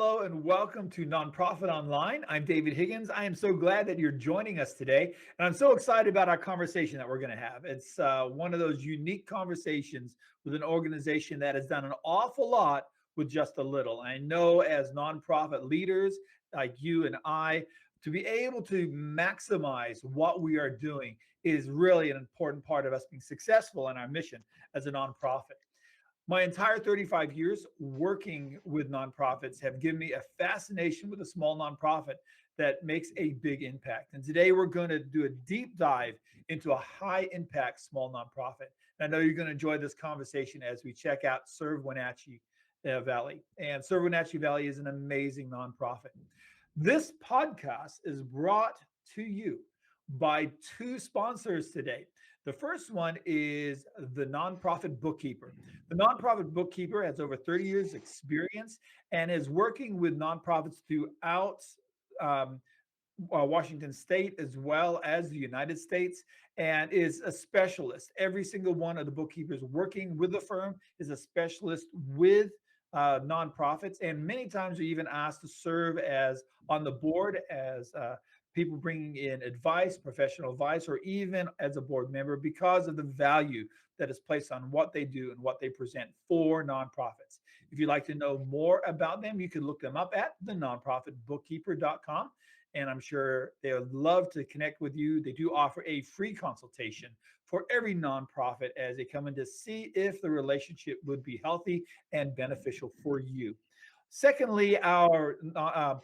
hello, and welcome to Nonprofit Online. I'm David Higgins. I am so glad that you're joining us today, and I'm so excited about our conversation that we're going to have. It's one of those unique conversations with an organization that has done an awful lot with just a little. I know as nonprofit leaders like you and I, to be able to maximize what we are doing is really an important part of us being successful in our mission as a nonprofit. My entire 35 years working with nonprofits have given me a fascination with a small nonprofit that makes a big impact. And today we're going to do a deep dive into a high impact small nonprofit. And I know you're going to enjoy this conversation as we check out Serve Wenatchee Valley. And Serve Wenatchee Valley is an amazing nonprofit. This podcast is brought to you by two sponsors today. The first one is the Nonprofit Bookkeeper. The Nonprofit Bookkeeper has over 30 years experience and is working with nonprofits throughout Washington State as well as the United States, and is a specialist. Every single one of the bookkeepers working with the firm is a specialist with nonprofits, and many times are even asked to serve as on the board as people bringing in advice, professional advice, or even as a board member because of the value that is placed on what they do and what they present for nonprofits. If you'd like to know more about them, you can look them up at thenonprofitbookkeeper.com. And I'm sure they would love to connect with you. They do offer a free consultation for every nonprofit as they come in to see if the relationship would be healthy and beneficial for you. Secondly, our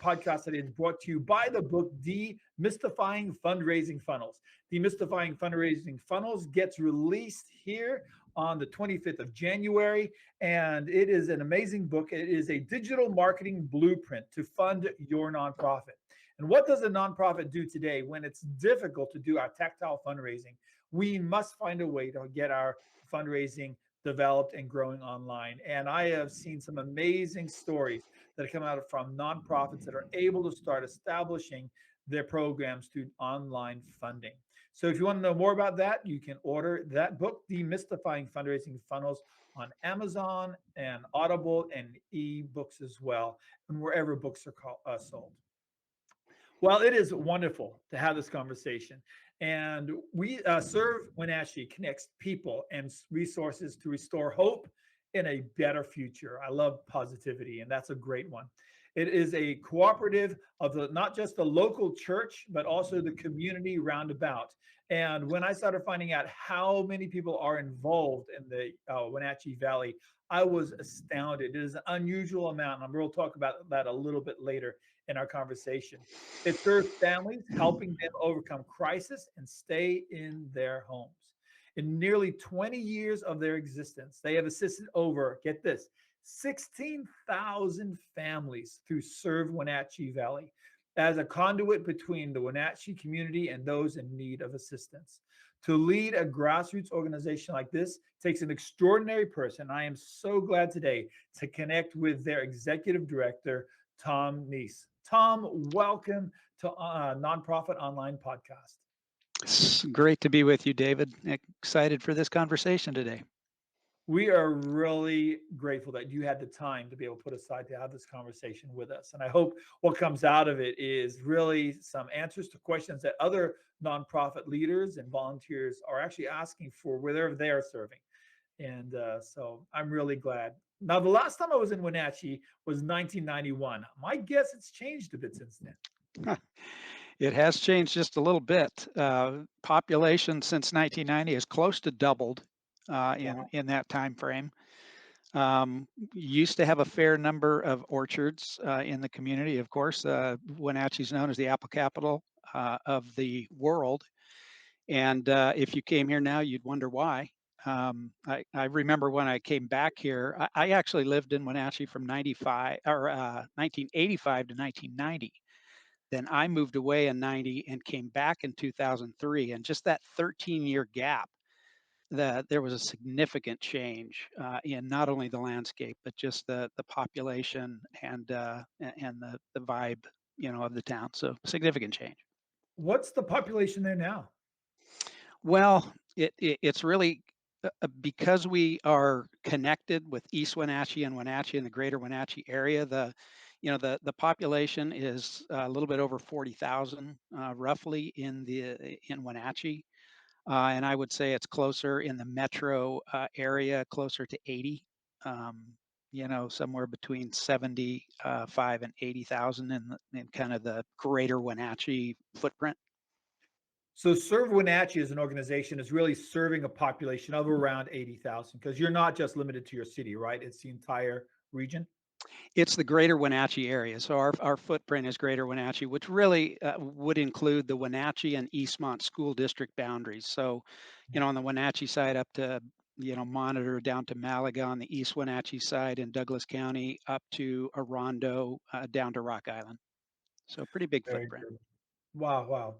podcast today is brought to you by the book Demystifying Fundraising Funnels. Demystifying Fundraising Funnels gets released here on the 25th of January, and it is an amazing book. It is a digital marketing blueprint to fund your nonprofit. And what does a nonprofit do today when it's difficult to do our tactile fundraising? We must find a way to get our fundraising developed and growing online. And I have seen some amazing stories that come out from nonprofits that are able to start establishing their programs through online funding. So if you want to know more about that, you can order that book, Demystifying Fundraising Funnels, on Amazon and Audible and ebooks as well, and wherever books are sold. Well, it is wonderful to have this conversation. And we Serve Wenatchee connects people and resources to restore hope in a better future. I love positivity, and that's a great one. It is a cooperative of not just the local church, but also the community roundabout. And when I started finding out how many people are involved in the Wenatchee Valley, I was astounded. It is an unusual amount, and we'll talk about that a little bit later in our conversation. It serves families, helping them overcome crisis and stay in their homes. In nearly 20 years of their existence, they have assisted over, get this, 16,000 families through Serve Wenatchee Valley as a conduit between the Wenatchee community and those in need of assistance. To lead a grassroots organization like this takes an extraordinary person. I am so glad today to connect with their executive director, Thom Nees. Thom, welcome to Nonprofit Online Podcast. It's great to be with you, David. Excited for this conversation today. We are really grateful that you had the time to be able to put aside to have this conversation with us. And I hope what comes out of it is really some answers to questions that other nonprofit leaders and volunteers are actually asking for wherever they are serving. And so I'm really glad. Now, the last time I was in Wenatchee was 1991. My guess it's changed a bit since then. It has changed just a little bit. Population since 1990 has close to doubled in that time frame. Used to have a fair number of orchards in the community. Of course, Wenatchee is known as the apple capital of the world. And if you came here now, you'd wonder why. I remember when I came back here, I actually lived in Wenatchee from 1985 to 1990. Then I moved away in 90 and came back in 2003. And just that 13-year gap, there was a significant change in not only the landscape, but just the population and the vibe, of the town. So significant change. What's the population there now? Well, it's really because we are connected with East Wenatchee and Wenatchee and the greater Wenatchee area. The population is a little bit over 40,000, roughly in Wenatchee, and I would say it's closer in the metro area, closer to 80. Um, somewhere between 75 and 80,000 in kind of the greater Wenatchee footprint. So Serve Wenatchee as an organization is really serving a population of around 80,000 because you're not just limited to your city, right? It's the entire region. It's the greater Wenatchee area. So our footprint is greater Wenatchee, which really would include the Wenatchee and Eastmont school district boundaries. So, on the Wenatchee side up to, Monitor down to Malaga on the East Wenatchee side in Douglas County up to Orondo down to Rock Island. So pretty big Very footprint. good. Wow, wow.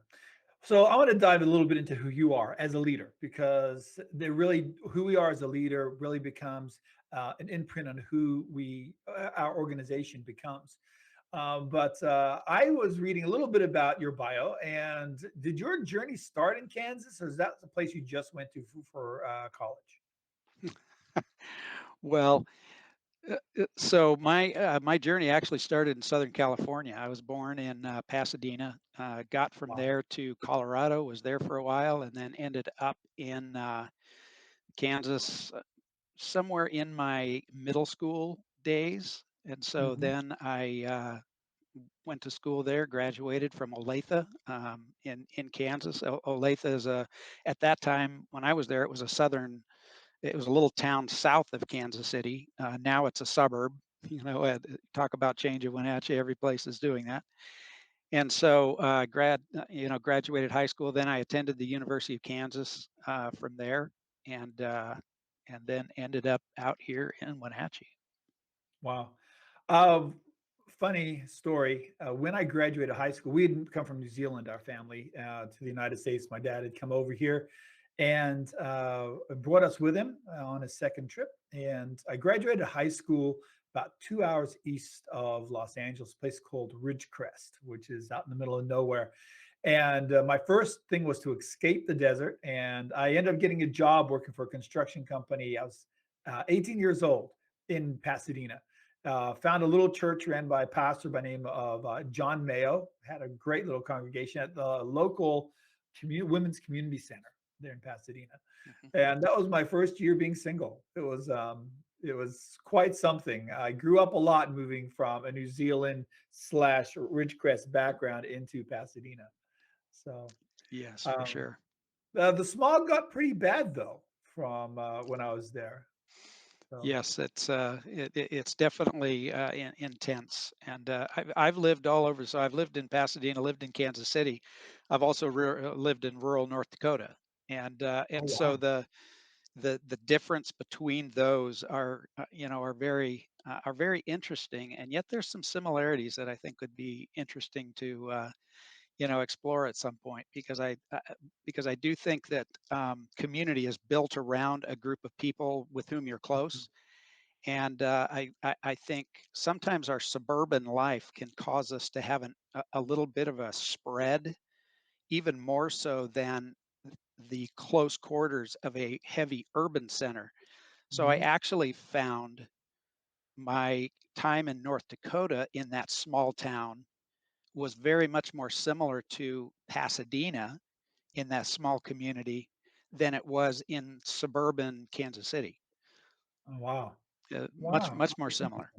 So I want to dive a little bit into who you are as a leader because who we are as a leader really becomes an imprint on who our organization becomes. But I was reading a little bit about your bio, and did your journey start in Kansas, or is that the place you just went to for college? Well, so my journey actually started in Southern California. I was born in Pasadena, got from Wow. there to Colorado, was there for a while, and then ended up in Kansas somewhere in my middle school days. And so Hmm. then I went to school there, graduated from Olathe in Kansas. Olathe is at that time when I was there, it was a little town south of Kansas City. Now it's a suburb. Talk about change of Wenatchee. Every place is doing that. And so, graduated high school. Then I attended the University of Kansas from there, and uh, and then ended up out here in Wenatchee. Wow. Um, Funny story. When I graduated high school, we had come from New Zealand, our family, to the United States. My dad had come over here and brought us with him on his second trip. And I graduated high school about 2 hours east of Los Angeles, a place called Ridgecrest, which is out in the middle of nowhere. And my first thing was to escape the desert. And I ended up getting a job working for a construction company. I was 18 years old in Pasadena. Found a little church ran by a pastor by name of John Mayo. Had a great little congregation at the local women's community center there in Pasadena, Mhm. and that was my first year being single. It was quite something. I grew up a lot moving from a New Zealand slash Ridgecrest background into Pasadena. So Yes, for um, sure. the smog got pretty bad though from when I was there. So Yes, it's definitely intense, and I've lived all over. So I've lived in Pasadena, lived in Kansas City. I've also lived in rural North Dakota, and oh and so wow. the difference between those are very interesting, and yet there's some similarities that I think would be interesting to explore at some point because I do think that community is built around a group of people with whom you're close, and I think sometimes our suburban life can cause us to have a little bit of a spread, even more so than the close quarters of a heavy urban center. So I Mhm. actually found my time in North Dakota in that small town was very much more similar to Pasadena in that small community than it was in suburban Kansas City. Oh, wow. Much Wow. much more similar.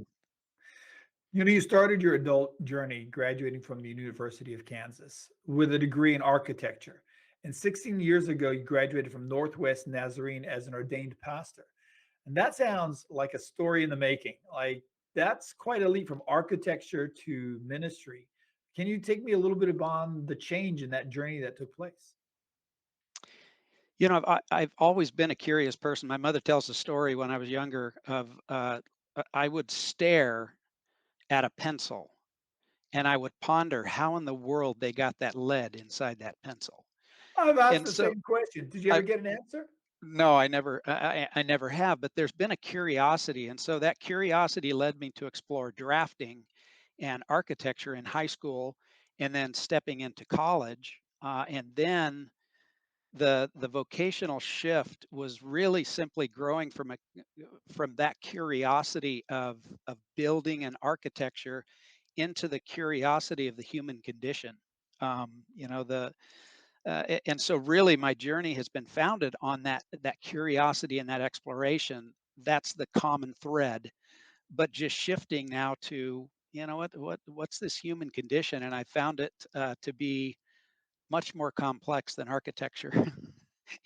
You started your adult journey graduating from the University of Kansas with a degree in architecture. And 16 years ago, you graduated from Northwest Nazarene as an ordained pastor. And that sounds like a story in the making. Like, that's quite a leap from architecture to ministry. Can you take me a little bit upon the change in that journey that took place? I've always been a curious person. My mother tells a story when I was younger of I would stare at a pencil and I would ponder how in the world they got that lead inside that pencil. I've asked And the so same question. Did you I ever get an answer? no, I never have, but there's been a curiosity, and so that curiosity led me to explore drafting and architecture in high school, and then stepping into college, and then the vocational shift was really simply growing from that curiosity of building and architecture into the curiosity of the human condition. You know, and so really my journey has been founded on that curiosity and that exploration. That's the common thread, but just shifting now to, you know, what's this human condition? And I found it to be much more complex than architecture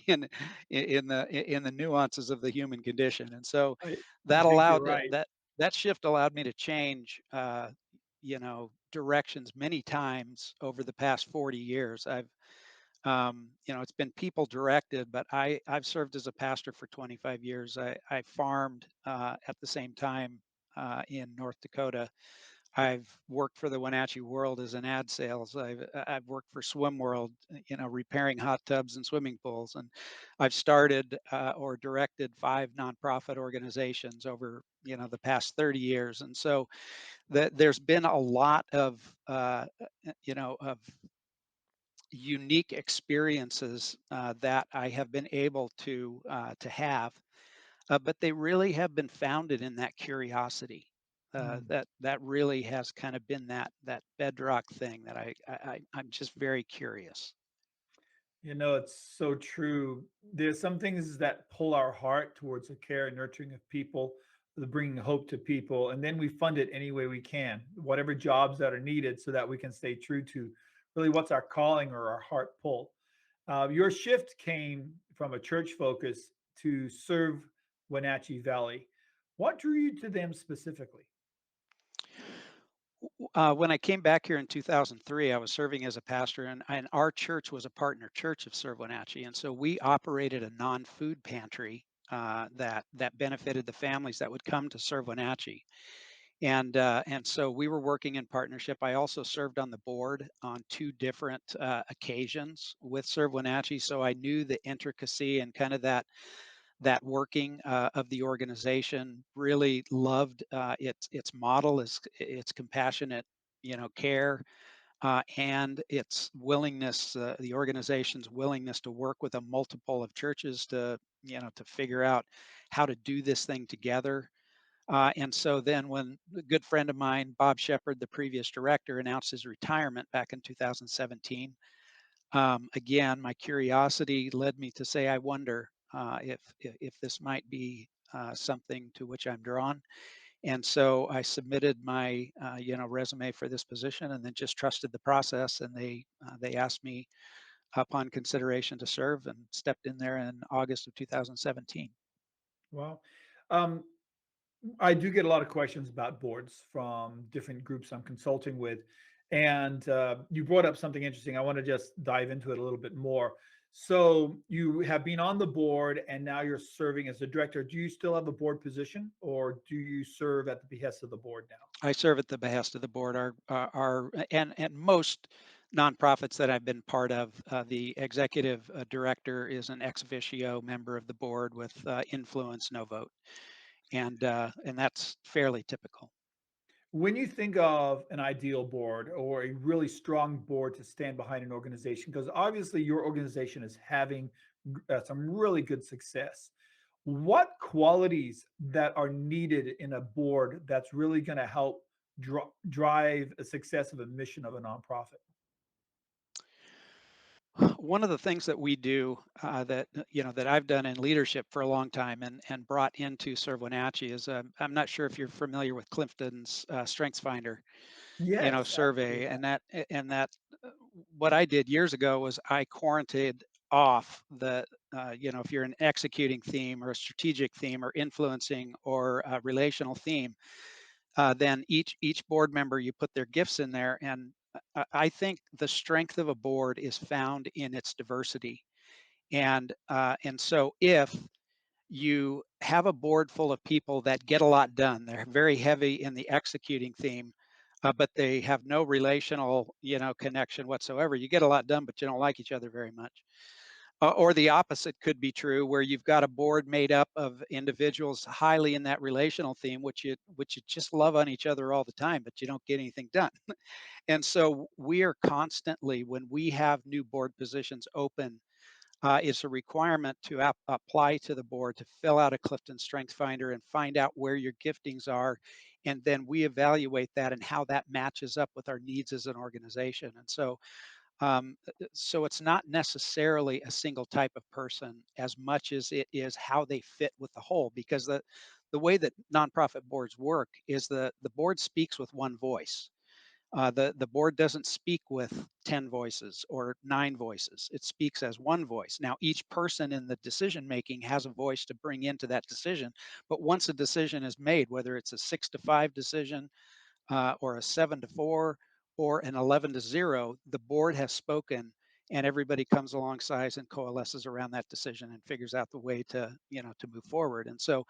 in in the nuances of the human condition. And so I that think you're allowed right. that shift allowed me to change, you know, directions many times over the past 40 years. You know, it's been people directed, but I've served as a pastor for 25 years. I farmed at the same time in North Dakota. I've worked for the Wenatchee World as an ad sales. I've worked for Swim World, you know, repairing hot tubs and swimming pools, and I've started or directed 5 nonprofit organizations over, you know, the past 30 years. And so there's been a lot of you know, of unique experiences that I have been able to have, but they really have been founded in that curiosity. Mm. That really has kind of been that bedrock thing that I'm just very curious. You know, it's so true. There's some things that pull our heart towards the care and nurturing of people, the bringing hope to people, and then we fund it any way we can, whatever jobs that are needed, so that we can stay true to really what's our calling or our heart pull. Your shift came from a church focus to serve Wenatchee Valley. What drew you to them specifically? When I came back here in 2003, I was serving as a pastor, and our church was a partner church of Serve Wenatchee, and so we operated a non-food pantry that benefited the families that would come to Serve Wenatchee. And so we were working in partnership. I also served on the board on 2 different occasions with Serve Wenatchee, so I knew the intricacy and kind of that working of the organization. Really loved its model, is its compassionate, you know, care, and its willingness, the organization's willingness to work with a multiple of churches to, you know, to figure out how to do this thing together. And so then when a good friend of mine, Bob Shepard, the previous director, announced his retirement back in 2017, again, my curiosity led me to say, I wonder if this might be something to which I'm drawn. And so I submitted my you know, resume for this position, and then just trusted the process. And they asked me upon consideration to serve, and stepped in there in August of 2017. Well, um, I do get a lot of questions about boards from different groups I'm consulting with. And you brought up something interesting. I want to just dive into it a little bit more. So, you have been on the board and now you're serving as the director. Do you still have a board position or do you serve at the behest of the board now? I serve at the behest of the board. And most nonprofits that I've been part of, the executive director is an ex officio member of the board with influence, no vote, and that's fairly typical. When you think of an ideal board or a really strong board to stand behind an organization, because obviously your organization is having some really good success, what qualities that are needed in a board that's really going to help drive a success of a mission of a nonprofit? One of the things that we do, that you know, that I've done in leadership for a long time, and brought into Serve Wenatchee, is, I'm not sure if you're familiar with Clifton's Strengths Finder, you know, Yes, survey. absolutely. And that what I did years ago was I quarantined off the, you know, if you're an executing theme or a strategic theme or influencing or a relational theme, then each board member, you put their gifts in there. And I think the strength of a board is found in its diversity. And so if you have a board full of people that get a lot done, they're very heavy in the executing theme, but they have no relational, you know, connection whatsoever. You get a lot done, but you don't like each other very much. Or the opposite could be true, where you've got a board made up of individuals highly in that relational theme, which you just love on each other all the time, but you don't get anything done. And so we are constantly, when we have new board positions open, it's a requirement to apply to the board to fill out a Clifton Strength Finder and find out where your giftings are, and then we evaluate that and how that matches up with our needs as an organization. And so it's not necessarily a single type of person as much as it is how they fit with the whole, because the way that nonprofit boards work is the board speaks with one voice. The board doesn't speak with 10 voices or 9 voices. It speaks as one voice. Now, each person in the decision making has a voice to bring into that decision. But once a decision is made, whether it's a 6-5 decision, or a 7-4, or an 11-0, the board has spoken, and everybody comes alongside and coalesces around that decision and figures out the way to, to move forward. And so,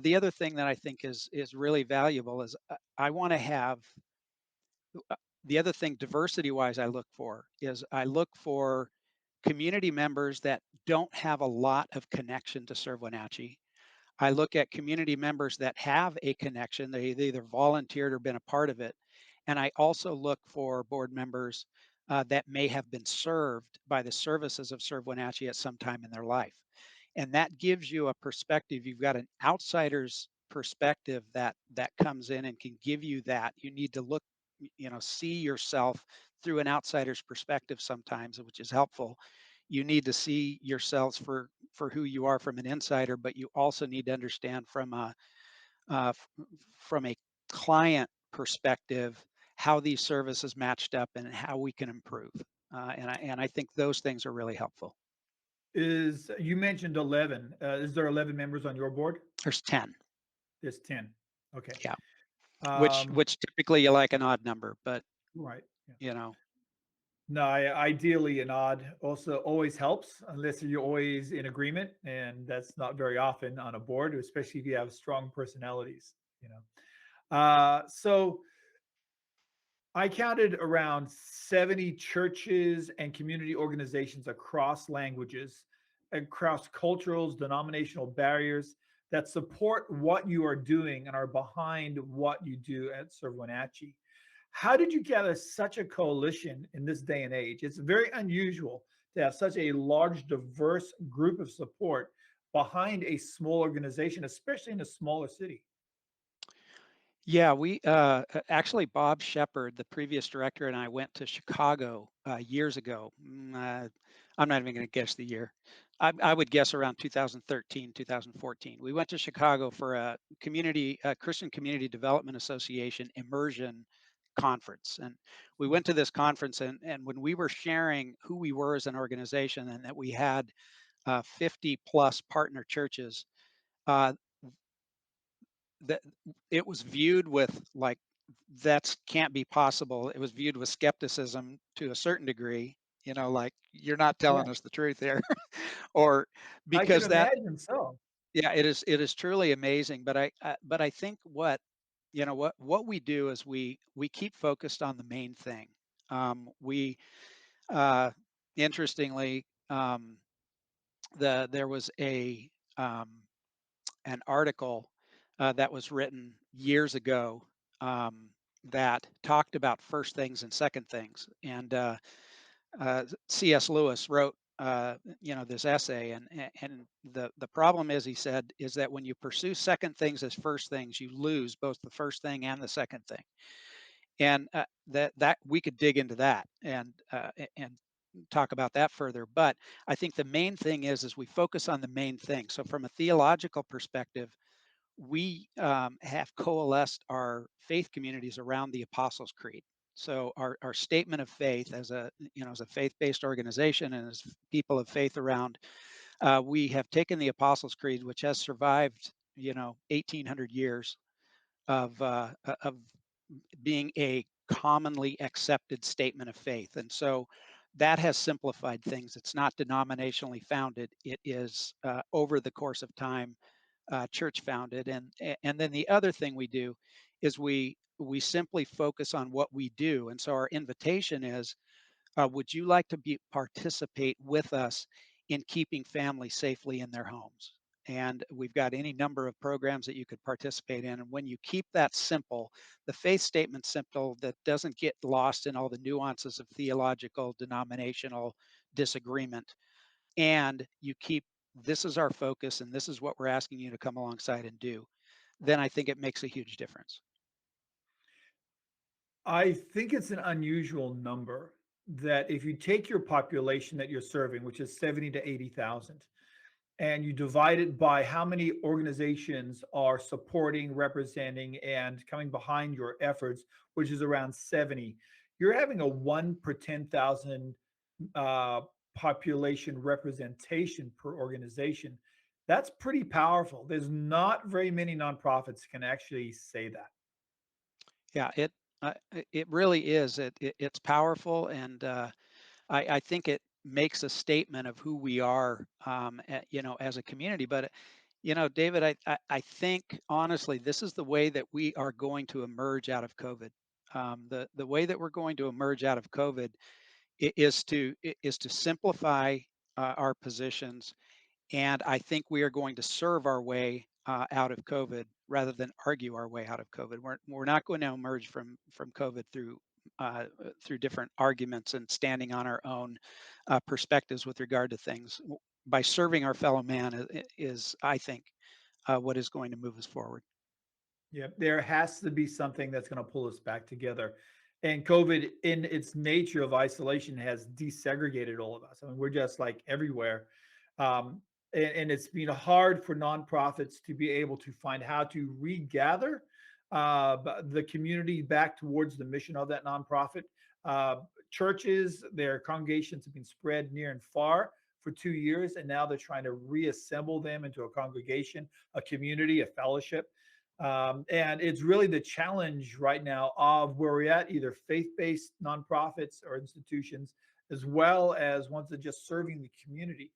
the other thing that I think is really valuable is, I want to have, the other thing diversity wise I look for community members that don't have a lot of connection to serve Wenatchee. I look at community members that have a connection. They either volunteered or been a part of it. And I also look for board members that may have been served by the services of Serve Wenatchee at some time in their life. And that gives you a perspective. You've got an outsider's perspective that comes in and can give you that. You need to look, see yourself through an outsider's perspective sometimes, which is helpful. You need to see yourselves for who you are from an insider, but you also need to understand uh, f- from a client perspective how these services matched up and how we can improve. And I think those things are really helpful. Is you mentioned 11. Is there 11 members on your board? There's 10. There's 10. Okay. Yeah, which Um, which typically you like an odd number, but right. Yeah. you know, No, ideally an odd also always helps unless you're always in agreement, and that's not very often on a board, especially if you have strong personalities. You know, so I counted around 70 churches and community organizations across languages, across cultures, denominational barriers that support what you are doing and are behind what you do at Serve Wenatchee. How did you gather such a coalition in this day and age? It's very unusual to have such a large, diverse group of support behind a small organization, especially in a smaller city. yeah, we actually Bob Shepard, the previous director, and I went to Chicago years ago. I'm not even going to guess the year. I would guess around 2013, 2014. We went to Chicago for a Christian Community Development Association immersion conference, and we went to this conference. And when we were sharing who we were as an organization and that we had 50 plus partner churches. Uh, that it was viewed with like, that can't be possible. It was viewed with skepticism to a certain degree, like, you're not Yeah, telling us the truth there. Or I can because that, imagine so. yeah, it is truly amazing. But I think what we do is we keep focused on the main thing. We uh Interestingly, there was um an article that was written years ago, um, that talked about first things and second things. And C.S. Lewis wrote, this essay, and the problem is, he said, is that when you pursue second things as first things, you lose both the first thing and the second thing. And that we could dig into that and talk about that further. But I think the main thing is we focus on the main thing. So from a theological perspective, we have coalesced our faith communities around the Apostles' Creed. So our statement of faith, as a faith-based organization and as people of faith around, we have taken the Apostles' Creed, which has survived 1,800 years of being a commonly accepted statement of faith. And so that has simplified things. It's not denominationally founded. It is, over the course of time, church founded. And then the other thing we do is we simply focus on what we do. And so our invitation is, would you like to participate with us in keeping families safely in their homes? And we've got any number of programs that you could participate in. And when you keep that simple, the faith statement simple, that doesn't get lost in all the nuances of theological, denominational disagreement, and you keep, this is our focus and this is what we're asking you to come alongside and do, then I think it makes a huge difference. I think it's an unusual number that if you take your population that you're serving, which is 70 to 80,000, and you divide it by how many organizations are supporting, representing, and coming behind your efforts, which is around 70, you're having a 1 per 10,000 uh, population representation per organization. That's pretty powerful. There's not very many nonprofits can actually say that. Yeah, it really is. It's powerful, and I think it makes a statement of who we are, as a community. But David, I think honestly, this is the way that we are going to emerge out of COVID. The way that we're going to emerge out of COVID is to simplify our positions, and I think we are going to serve our way out of COVID rather than argue our way out of COVID. We're not going to emerge from COVID through different arguments and standing on our own perspectives with regard to things. By serving our fellow man is I think, what is going to move us forward. Yeah, there has to be something that's going to pull us back together. And COVID, in its nature of isolation, has desegregated all of us. I mean, we're just like everywhere. And it's been hard for nonprofits to be able to find how to regather the community back towards the mission of that nonprofit. Uh, Churches, their congregations have been spread near and far for 2 years, and now they're trying to reassemble them into a congregation, a community, a fellowship. And it's really the challenge right now of where we're at, either faith-based nonprofits or institutions, as well as ones that are just serving the community.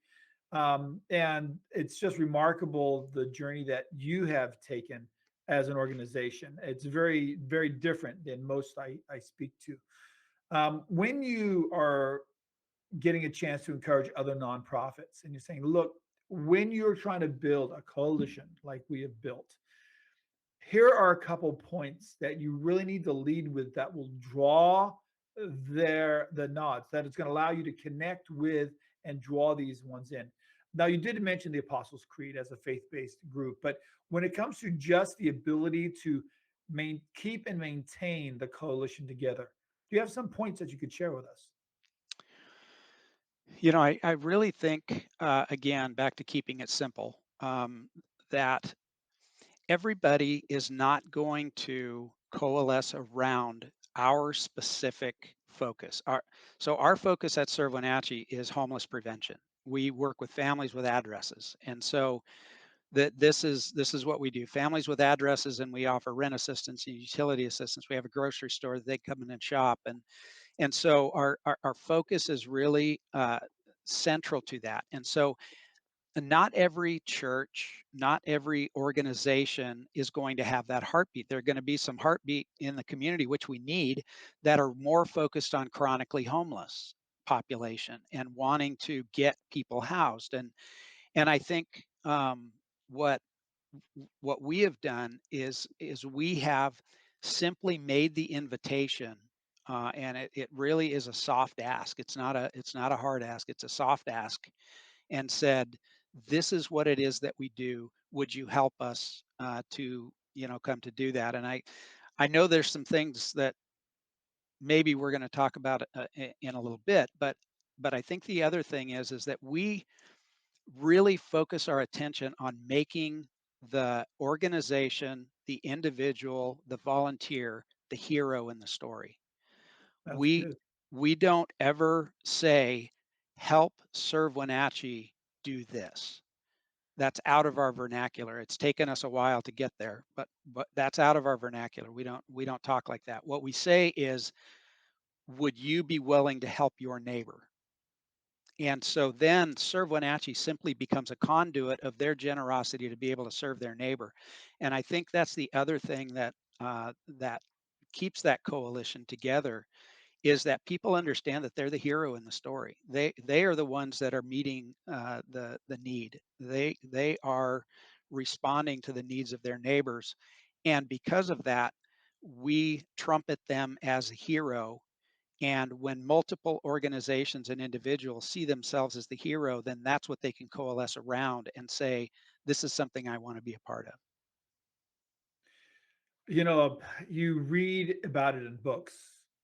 And it's just remarkable the journey that you have taken as an organization. It's very, very different than most I speak to. When you are getting a chance to encourage other nonprofits and you're saying, look, when you're trying to build a coalition like we have built, here are a couple points that you really need to lead with that will draw the nods, that it's going to allow you to connect with and draw these ones in. Now, you did mention the Apostles' Creed as a faith-based group, but when it comes to just the ability to keep and maintain the coalition together, do you have some points that you could share with us? I really think, again, back to keeping it simple, that everybody is not going to coalesce around our specific focus. So our focus at Serve Wenatchee is homeless prevention. We work with families with addresses, and so this is what we do. Families with addresses, and we offer rent assistance and utility assistance. We have a grocery store that they come in and shop, and so our focus is really central to that. And so not every church, not every organization is going to have that heartbeat. There are going to be some heartbeat in the community, which we need, that are more focused on chronically homeless population and wanting to get people housed. And I think what what we have done is we have simply made the invitation, and it really is a soft ask. It's not a hard ask. It's a soft ask, and said, "This is what it is that we do. Would you help us to come to do that?" And I know there's some things that maybe we're going to talk about in a little bit, but I think the other thing is that we really focus our attention on making the organization, the individual, the volunteer, the hero in the story. That's We good. we don't ever say, "Help Serve Wenatchee do this." That's out of our vernacular. It's taken us a while to get there, but that's out of our vernacular. We don't talk like that. What we say is, "Would you be willing to help your neighbor?" And so then Serve Wenatchee simply becomes a conduit of their generosity to be able to serve their neighbor. And I think that's the other thing that keeps that coalition together, is that people understand that they're the hero in the story. They are the ones that are meeting the need. They are responding to the needs of their neighbors, and because of that, we trumpet them as a hero. And when multiple organizations and individuals see themselves as the hero, then that's what they can coalesce around and say, "This is something I want to be a part of." You know, you read about it in books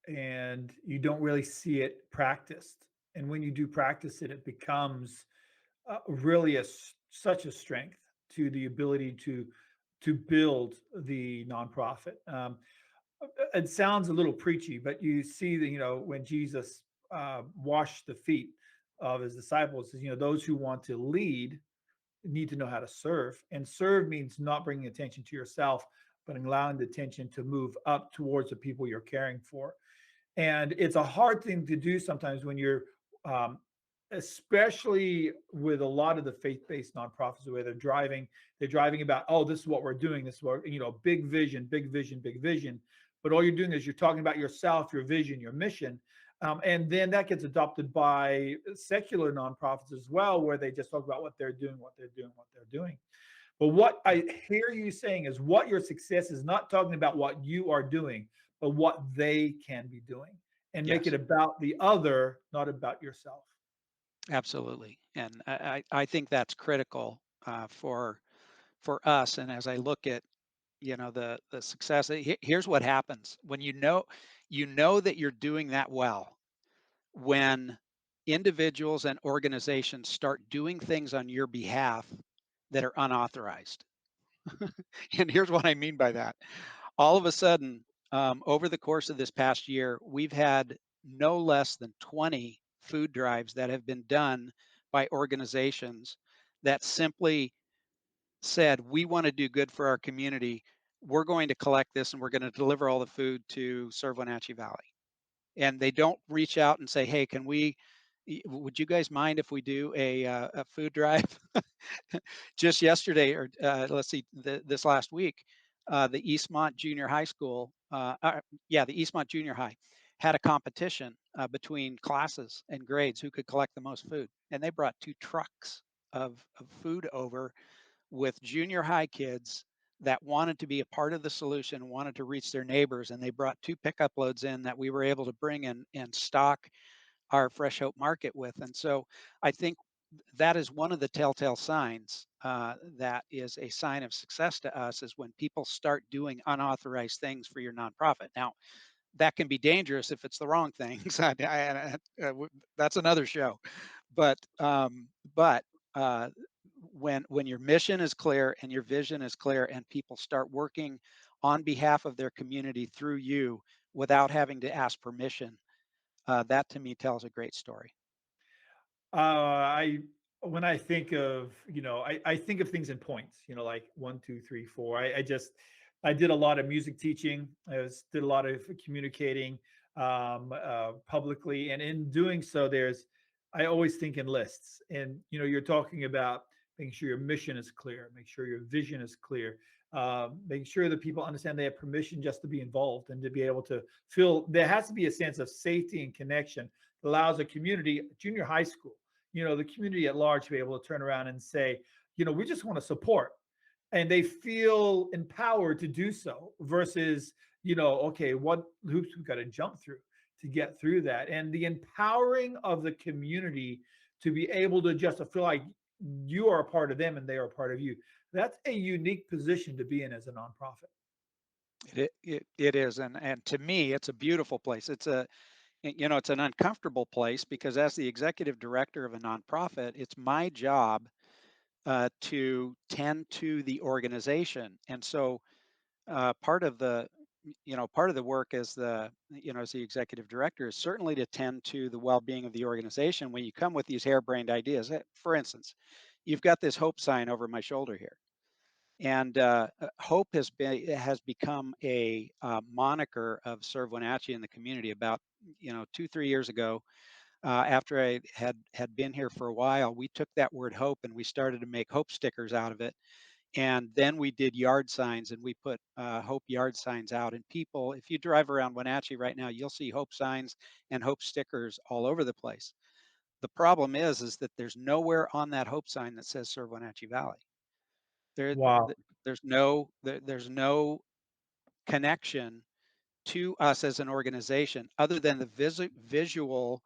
and you don't really see it practiced. And when you do practice it, it becomes really such a strength to the ability to build the nonprofit. It sounds a little preachy, but you see that when Jesus washed the feet of his disciples, those who want to lead need to know how to serve. And serve means not bringing attention to yourself, but allowing the attention to move up towards the people you're caring for. And it's a hard thing to do sometimes when you're, um, especially with a lot of the faith-based nonprofits, the way they're driving about, oh, this is what we're doing, this is what, big vision, big vision, big vision. But all you're doing is you're talking about yourself, your vision, your mission. And then that gets adopted by secular nonprofits as well, where they just talk about what they're doing, what they're doing, what they're doing. But what I hear you saying is what your success is not talking about what you are doing, but what they can be doing and make it Yes, about the other, not about yourself. absolutely. And I think that's critical for us. And as I look at the success, here's what happens when you know that you're doing that well when individuals and organizations start doing things on your behalf that are unauthorized. And here's what I mean by that. All of a sudden, over the course of this past year, we've had no less than 20 food drives that have been done by organizations that simply said, we want to do good for our community. We're going to collect this and we're going to deliver all the food to serve Wenatchee Valley. And they don't reach out and say, hey, would you guys mind if we do a food drive? Just yesterday, or let's see, this last week, the Eastmont Junior High School, yeah, the Eastmont Junior High had a competition between classes and grades who could collect the most food. And they brought 2 trucks of food over with junior high kids that wanted to be a part of the solution, wanted to reach their neighbors, and they brought 2 pickup loads in that we were able to bring in and stock our Fresh Hope Market with. And so I think that is one of the telltale signs that is a sign of success to us is when people start doing unauthorized things for your nonprofit. Now, that can be dangerous if it's the wrong things. That's another show. But when your mission is clear and your vision is clear, and people start working on behalf of their community through you without having to ask permission, that to me tells a great story. I When I think of, I think of things in points, like 1, 2, 3, 4. I did a lot of music teaching. Did a lot of communicating publicly, and in doing so, I always think in lists. And you're talking about making sure your mission is clear, make sure your vision is clear, make sure that people understand they have permission just to be involved and to be able to feel. There has to be a sense of safety and connection that allows a community, junior high school, the community at large, to be able to turn around and say, we just want to support, and they feel empowered to do so versus, okay, what hoops we got to jump through to get through that. And the empowering of the community to be able to just feel like you are a part of them and they are a part of you. That's a unique position to be in as a nonprofit. It is, and to me, it's a beautiful place. It's an uncomfortable place because as the executive director of a nonprofit, it's my job to tend to the organization, and so part of the work as the executive director is certainly to tend to the well-being of the organization. When you come with these harebrained ideas, for instance, you've got this hope sign over my shoulder here, and hope has become a moniker of Serve Wenatchee in the community. About 2-3 years ago, after I had been here for a while, we took that word hope and we started to make hope stickers out of it. And then we did yard signs and we put hope yard signs out. And people, if you drive around Wenatchee right now, you'll see hope signs and hope stickers all over the place. The problem is that there's nowhere on that hope sign that says Serve Wenatchee Valley. There, Wow. there's no connection to us as an organization other than the visual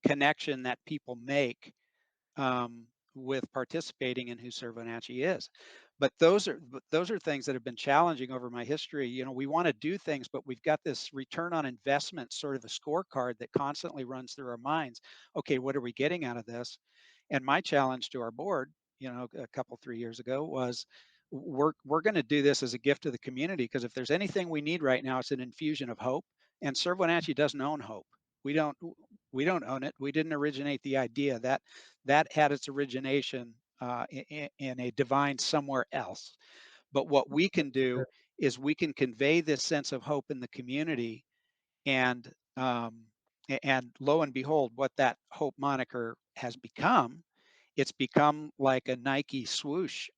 connection that people make with participating in who Serve Wenatchee is. But those are things that have been challenging over my history. We want to do things, but we've got this return on investment sort of a scorecard that constantly runs through our minds. Okay, what are we getting out of this? And my challenge to our board, a couple 3 years ago, was we're going to do this as a gift to the community, because if there's anything we need right now, it's an infusion of hope. And Serve Wenatchee doesn't own hope. We don't we don't own it. We didn't originate the idea. That had its origination in a divine somewhere else. But what we can do is we can convey this sense of hope in the community, and lo and behold, what that hope moniker has become, it's become like a Nike swoosh,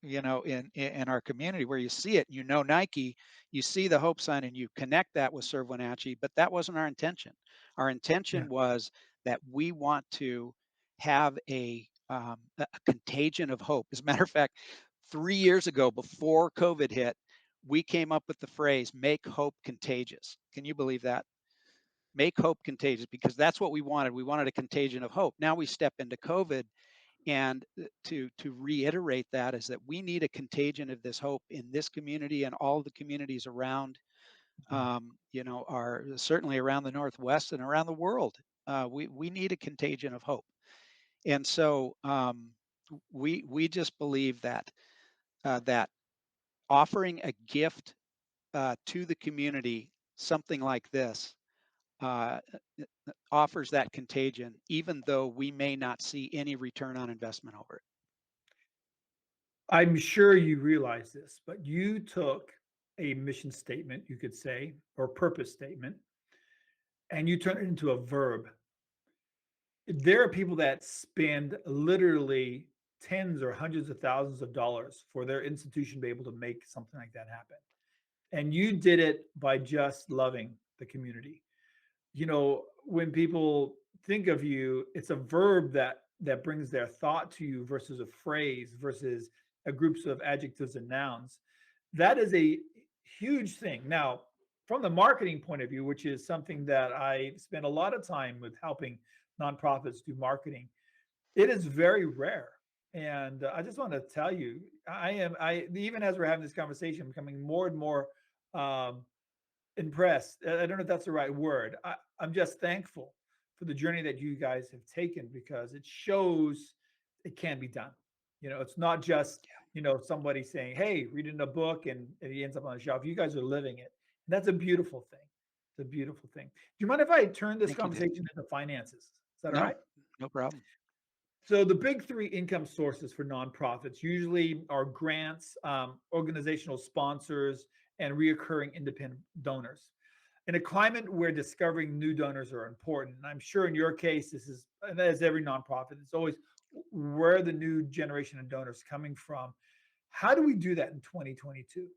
in our community, where you see it, Nike, you see the hope sign, and you connect that with Serve Wenatchee. But that wasn't our intention. Our Yeah. intention was that we want to have a contagion of hope. As a matter of fact, 3 years ago, before COVID hit, we came up with the phrase "make hope contagious." Can you believe that? Make hope contagious, because that's what we wanted. We wanted a contagion of hope. Now we step into COVID, and to reiterate that is that we need a contagion of this hope in this community and all the communities around, Mhm. are certainly around the Northwest and around the world. We need a contagion of hope. And so we just believe that offering a gift to the community, something like this, uh, offers that contagion, even though we may not see any return on investment over it. I'm sure you realize this, but you took a mission statement, you could say, or purpose statement, and you turned it into a verb. There are people that spend literally tens or hundreds of thousands of dollars for their institution to be able to make something like that happen. And you did it by just loving the community. When people think of you, it's a verb that brings their thought to you versus a phrase versus a groups of adjectives and nouns. That is a huge thing. Now, from the marketing point of view, which is something that I spend a lot of time with helping nonprofits do marketing, it is very rare. And I just want to tell you, I even as we're having this conversation, I'm becoming more and more um, impressed. I don't know if that's the right word. I'm just thankful for the journey that you guys have taken, because it shows it can be done. It's not just, somebody saying, hey, reading a book and he ends up on the shelf. You guys are living it. And that's a beautiful thing. It's a beautiful thing. Do you mind if I turn this Thank you, David. conversation into finances? Is that all No, right? no problem. So the big three income sources for nonprofits usually are grants, organizational sponsors, and reoccurring independent donors. In a climate where discovering new donors are important, and I'm sure in your case, this is, and as every nonprofit, it's always where the new generation of donors coming from. How do we do that in 2022?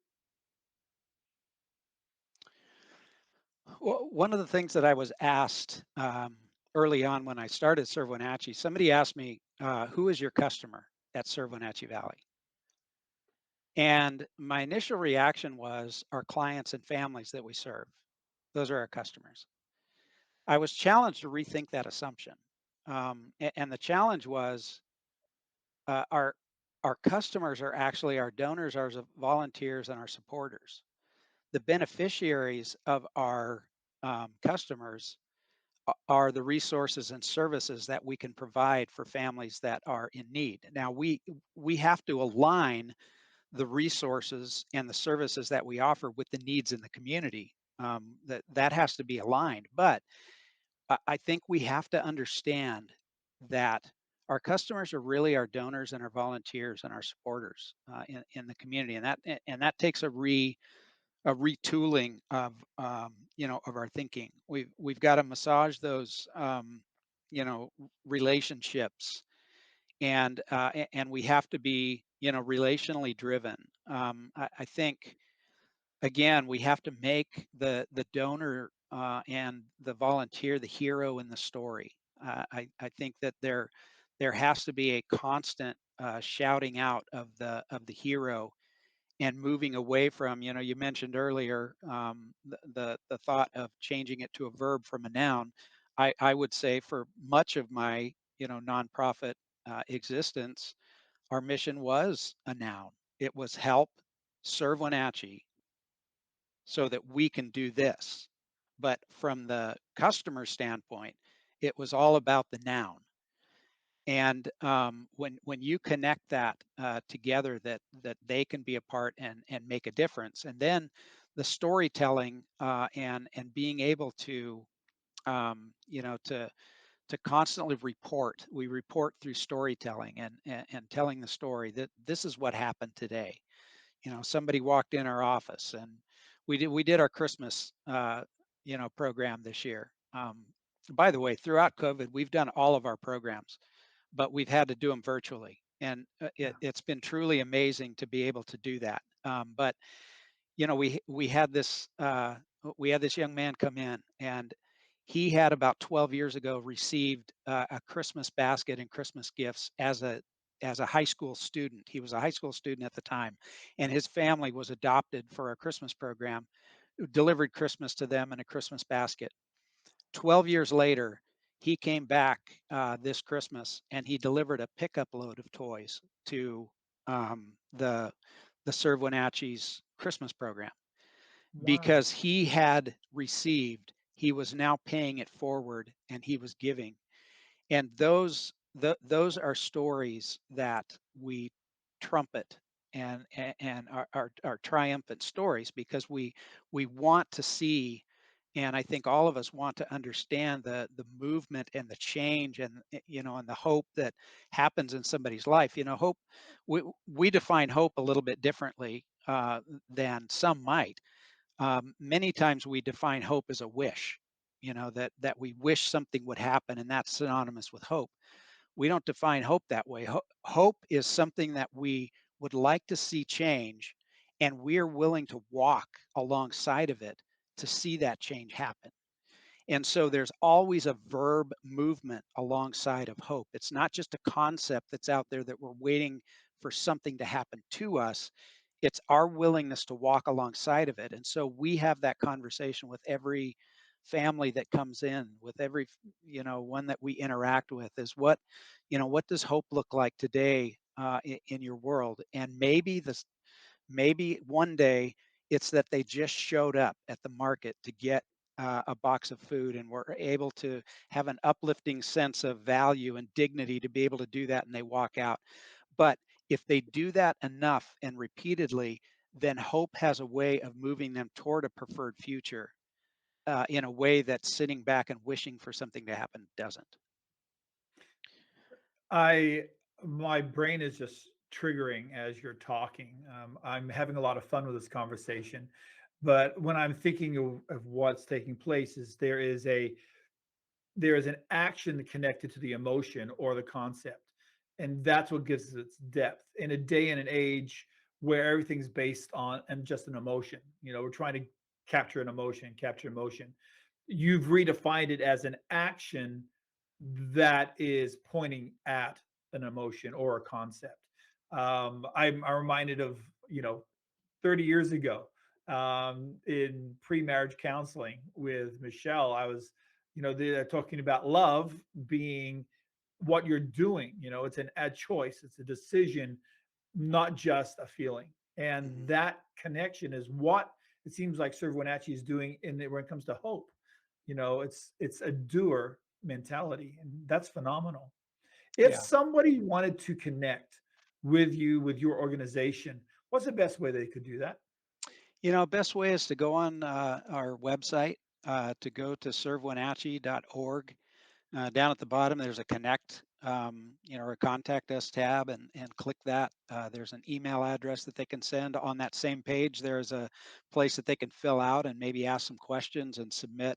Well, one of the things that I was asked early on when I started Serve Wenatchee, somebody asked me, "Who is your customer at Serve Wenatchee Valley?" And my initial reaction was our clients and families that we serve. Those are our customers. I was challenged to rethink that assumption, and the challenge was our customers are actually our donors, our volunteers, and our supporters. The beneficiaries of our customers are the resources and services that we can provide for families that are in need. Now we have to align the resources and the services that we offer with the needs in the community. That has to be aligned. But I think we have to understand that our customers are really our donors and our volunteers and our supporters in the community, and that takes a retooling of our thinking. We've got to massage those relationships, and we have to be relationally driven. I think, again, we have to make the donor and the volunteer the hero in the story. I think that there has to be a constant shouting out of the hero, and moving away from, you mentioned earlier, the thought of changing it to a verb from a noun. I would say for much of my nonprofit existence, our mission was a noun. It was help serve Wenatchee so that we can do this. But from the customer standpoint, it was all about the noun. And when you connect that together, that they can be a part and make a difference, and then the storytelling and being able to to constantly report. We report through storytelling and telling the story that this is what happened today. Somebody walked in our office, and we did our Christmas program this year. By the way, throughout COVID, we've done all of our programs, but we've had to do them virtually, and Yeah. it's been truly amazing to be able to do that. But we had this young man come in, and he had about 12 years ago received a Christmas basket and Christmas gifts as a high school student. He was a high school student at the time, and his family was adopted for a Christmas program, delivered Christmas to them in a Christmas basket. 12 years later, he came back this Christmas, and he delivered a pickup load of toys to the Serve Wenatchee's Christmas program, Wow. because he was now paying it forward, and he was giving. And those are stories that we trumpet, and are triumphant stories, because we want to see, and I think all of us want to understand the movement and the change, and the hope that happens in somebody's life. Hope, we define hope a little bit differently than some might. Many times we define hope as a wish, that we wish something would happen, and that's synonymous with hope. We don't define hope that way. Hope is something that we would like to see change, and we're willing to walk alongside of it to see that change happen. And so there's always a verb movement alongside of hope. It's not just a concept that's out there that we're waiting for something to happen to us. It's our willingness to walk alongside of it. And so we have that conversation with every family that comes in, with every one that we interact with, is what does hope look like today in your world? And maybe one day it's that they just showed up at the market to get a box of food, and were able to have an uplifting sense of value and dignity to be able to do that, and they walk out. But if they do that enough and repeatedly, then hope has a way of moving them toward a preferred future in a way that sitting back and wishing for something to happen doesn't. I My brain is just triggering as you're talking. I'm having a lot of fun with this conversation, but when I'm thinking of what's taking place, is there is an action connected to the emotion or the concept, and that's what gives it its depth in a day and an age where everything's based on and just an emotion. We're trying to capture emotion. You've redefined it as an action that is pointing at an emotion or a concept. I'm reminded of 30 years ago, in pre-marriage counseling with Michelle. I was, they're talking about love being what you're doing. It's a choice, it's a decision, not just a feeling. And Mhm. that connection is what it seems like Serve Wenatchee is doing when it comes to hope. It's a doer mentality, and that's phenomenal. If Yeah. somebody wanted to connect with you, with your organization, what's the best way they could do that? Best way is to go on our website, to go to servewenatchee.org. Down at the bottom, there's a connect, or a contact us tab, and click that. There's an email address that they can send. On that same page, there's a place that they can fill out and maybe ask some questions and submit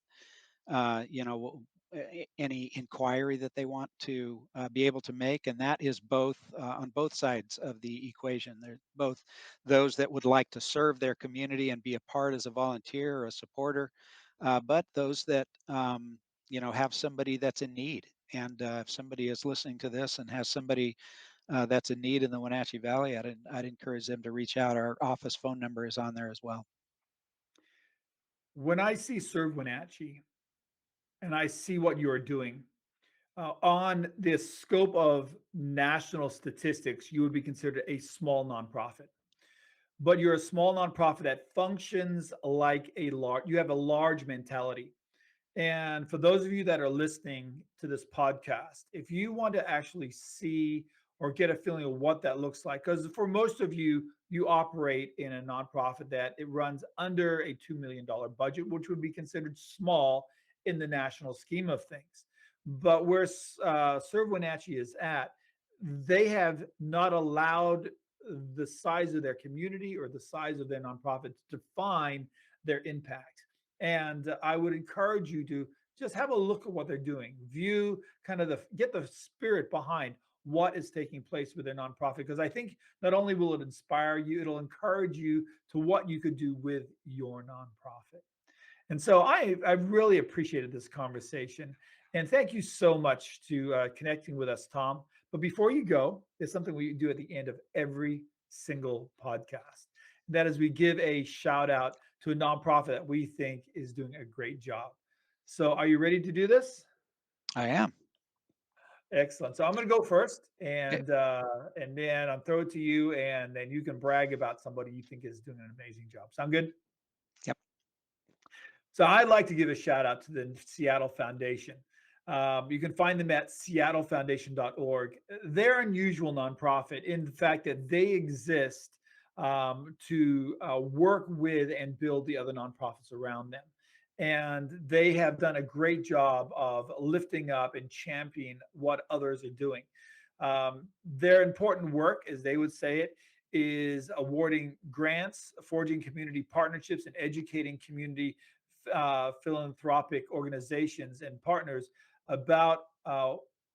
any inquiry that they want to be able to make. And that is both on both sides of the equation. They're both those that would like to serve their community and be a part as a volunteer or a supporter, but those that have somebody that's in need. And if somebody is listening to this and has somebody that's in need in the Wenatchee Valley, I'd encourage them to reach out. Our office phone number is on there as well. When I see Serve Wenatchee and I see what you are doing, on this scope of national statistics, you would be considered a small nonprofit. but you're a small nonprofit that functions like a large, you have a large mentality. And for those of you that are listening to this podcast, if you want to actually see or get a feeling of what that looks like, because for most of you, you operate in a nonprofit that it runs under a $2 million budget, which would be considered small in the national scheme of things. But where Serve Wenatchee is at, they have not allowed the size of their community or the size of their nonprofit to define their impact. And I would encourage you to just have a look at what they're doing, view kind of get the spirit behind what is taking place with their nonprofit. Because I think not only will it inspire you, it'll encourage you to what you could do with your nonprofit. And so I've really appreciated this conversation. And thank you so much to connecting with us, Thom. But before you go, there's something we do at the end of every single podcast. That is, we give a shout out to a nonprofit that we think is doing a great job. So are you ready to do this? I am. Excellent. So I'm going to go first, Okay. and then I'll throw it to you, and then you can brag about somebody you think is doing an amazing job. Sound good? Yep. So I'd like to give a shout out to the Seattle Foundation. You can find them at seattlefoundation.org. They're an unusual nonprofit in the fact that they exist to work with and build the other nonprofits around them. And they have done a great job of lifting up and championing what others are doing. Their important work, as they would say it, is awarding grants, forging community partnerships, and educating community philanthropic organizations and partners about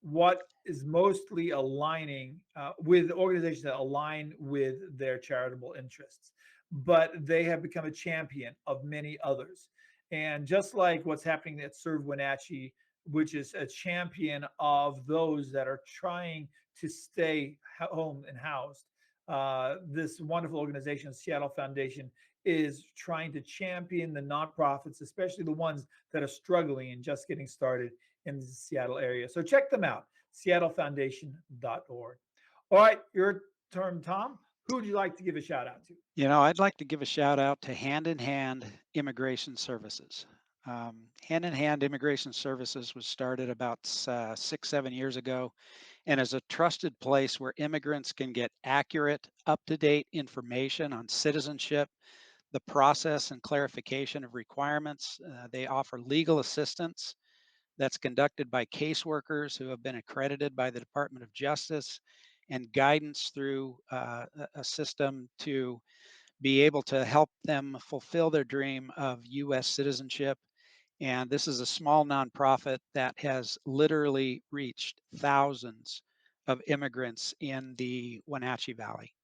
what is mostly aligning with organizations that align with their charitable interests. But they have become a champion of many others. And just like what's happening at Serve Wenatchee, which is a champion of those that are trying to stay home and housed, this wonderful organization, Seattle Foundation, is trying to champion the nonprofits, especially the ones that are struggling and just getting started in the Seattle area. So check them out, seattlefoundation.org. All right, your turn, Thom. Who would you like to give a shout out to? I'd like to give a shout out to Hand in Hand Immigration Services. Hand in Hand Immigration Services was started about 6, 7 years ago, and is a trusted place where immigrants can get accurate, up to date information on citizenship, the process and clarification of requirements. They offer legal assistance that's conducted by caseworkers who have been accredited by the Department of Justice, and guidance through a system to be able to help them fulfill their dream of U.S. citizenship. And this is a small nonprofit that has literally reached thousands of immigrants in the Wenatchee Valley.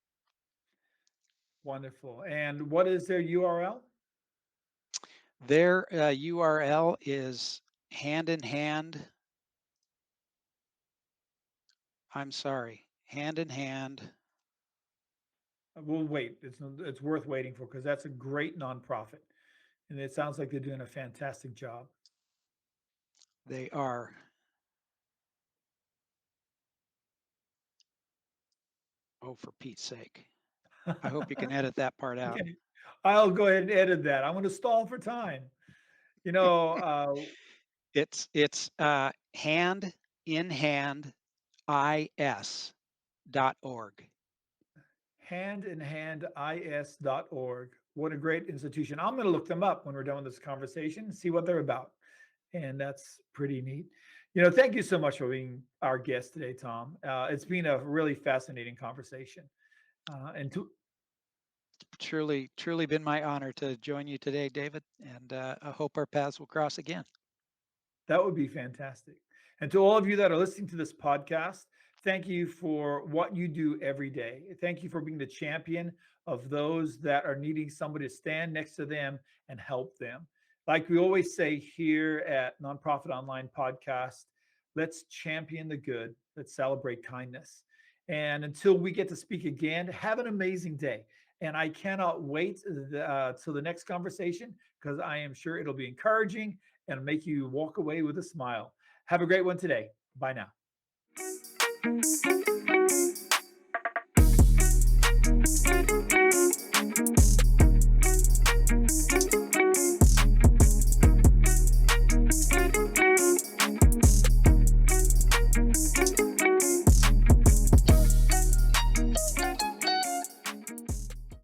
Wonderful. And what is their URL? Their URL is hand in hand. I'm sorry, hand in hand. We'll wait. It's worth waiting for because that's a great nonprofit, and it sounds like they're doing a fantastic job. They are. Oh, for Pete's sake. I hope you can edit that part out. Okay, I'll go ahead and edit that. I'm going to stall for time. You know, It's hand in hand is.org. handinhandis.org. What a great institution. I'm going to look them up when we're done with this conversation, see what they're about. And that's pretty neat. Thank you so much for being our guest today, Thom. It's been a really fascinating conversation. And Truly, truly been my honor to join you today, David. And I hope our paths will cross again. that would be fantastic. And to all of you that are listening to this podcast, thank you for what you do every day. Thank you for being the champion of those that are needing somebody to stand next to them and help them. Like we always say here at Nonprofit Online Podcast, let's champion the good, let's celebrate kindness. And until we get to speak again, have an amazing day. And I cannot wait till the next conversation because I am sure it'll be encouraging and make you walk away with a smile. Have a great one today. Bye now.